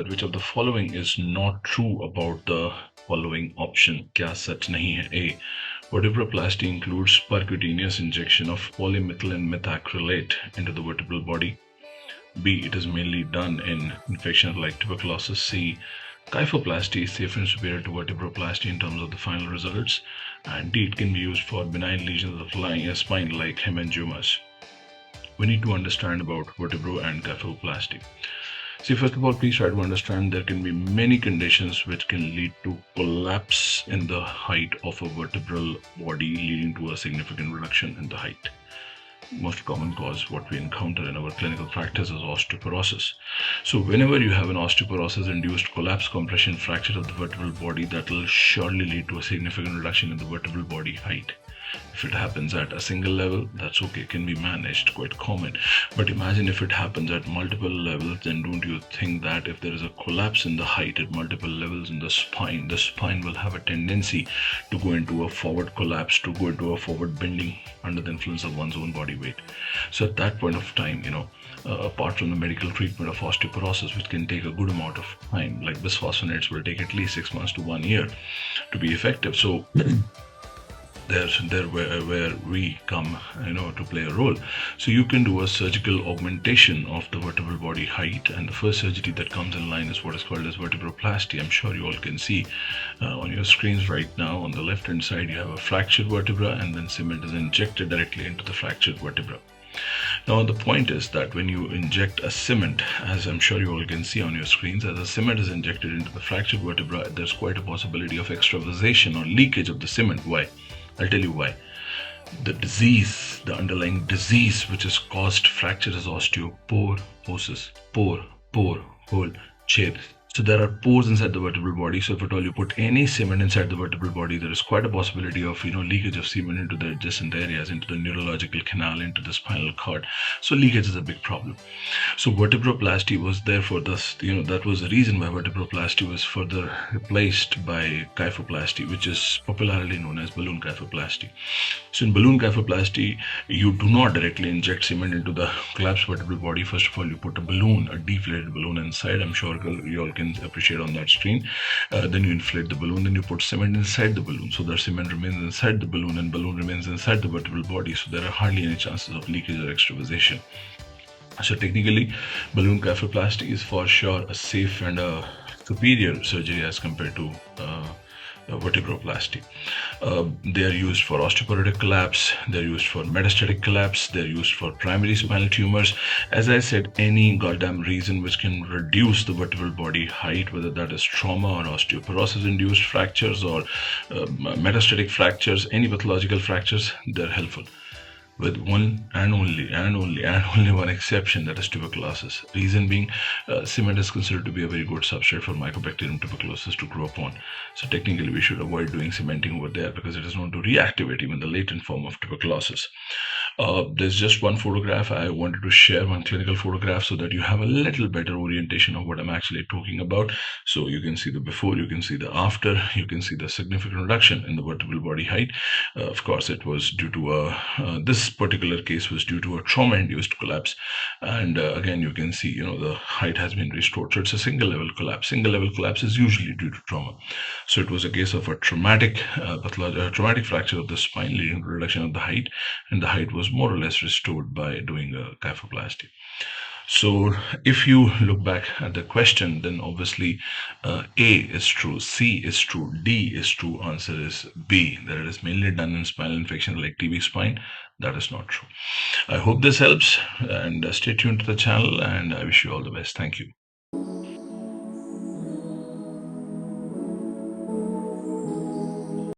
which of the following is not true about the following option? क्या सच नहीं है? A. Vertebroplasty includes percutaneous injection of polymethylene methacrylate into the vertebral body. B. It is mainly done in infections like tuberculosis. C. Kyphoplasty is safer and superior to vertebroplasty in terms of the final results. And D. It can be used for benign lesions of the spine like hemangiomas. We need to understand about vertebro and kyphoplasty. See, first of all, please try to understand there can be many conditions which can lead to collapse in the height of a vertebral body, leading to a significant reduction in the height. Most common cause what we encounter in our clinical practice is osteoporosis. So whenever you have an osteoporosis induced collapse, compression, fracture of the vertebral body, that will surely lead to a significant reduction in the vertebral body height. If it happens at a single level, that's okay, can be managed, quite common. But imagine if it happens at multiple levels, then don't you think that if there is a collapse in the height at multiple levels in the spine will have a tendency to go into a forward collapse, to go into a forward bending under the influence of one's own body weight. So at that point of time, apart from the medical treatment of osteoporosis, which can take a good amount of time, like bisphosphonates will take at least 6 months to 1 year to be effective. So there's where we come to play a role. So you can do a surgical augmentation of the vertebral body height, and the first surgery that comes in line is what is called as vertebroplasty. I'm sure you all can see on your screens right now. On the left hand side you have a fractured vertebra, and then cement is injected directly into the fractured vertebra. Now the point is that when you inject a cement, as I'm sure you all can see on your screens, as a cement is injected into the fractured vertebra, there's quite a possibility of extravasation or leakage of the cement. Why? I'll tell you why. The underlying disease which has caused fracture is osteoporosis. Pore, hole, छेद. So there are pores inside the vertebral body. So if at all you put any cement inside the vertebral body, there is quite a possibility of leakage of cement into the adjacent areas, into the neurological canal, into the spinal cord. So leakage is a big problem. So vertebroplasty was therefore that was the reason why vertebroplasty was further replaced by kyphoplasty, which is popularly known as balloon kyphoplasty. So in balloon kyphoplasty, you do not directly inject cement into the collapsed vertebral body. First of all, you put a balloon, a deflated balloon inside. I'm sure you all can appreciate on that screen. Then you inflate the balloon, then you put cement inside the balloon, so that cement remains inside the balloon and balloon remains inside the vertebral body, so there are hardly any chances of leakage or extravasation. So technically, balloon kyphoplasty is for sure a safe and a superior surgery as compared to vertebroplasty. They are used for osteoporotic collapse, they're used for metastatic collapse, they're used for primary spinal tumors. As I said, any goddamn reason which can reduce the vertebral body height, whether that is trauma or osteoporosis induced fractures or metastatic fractures, any pathological fractures, they're helpful. With one and only one exception, that is tuberculosis. Reason being, cement is considered to be a very good substrate for Mycobacterium tuberculosis to grow upon. So technically we should avoid doing cementing over there because it is known to reactivate even the latent form of tuberculosis. There's just one photograph. I wanted to share one clinical photograph so that you have a little better orientation of what I'm actually talking about. So you can see the before, you can see the after, you can see the significant reduction in the vertebral body height. Of course, it was due to this particular case was due to a trauma-induced collapse, and again you can see the height has been restored. So it's a single level collapse. Single level collapse is usually due to trauma. So it was a case of a traumatic fracture of the spine leading to reduction of the height, and the height was more or less restored by doing a kyphoplasty. So if you look back at the question, then obviously A is true, C is true, D is true. Answer is B, that it is mainly done in spinal infections like TB spine. That is not true. I hope this helps, and stay tuned to the channel, and I wish you all the best. Thank you.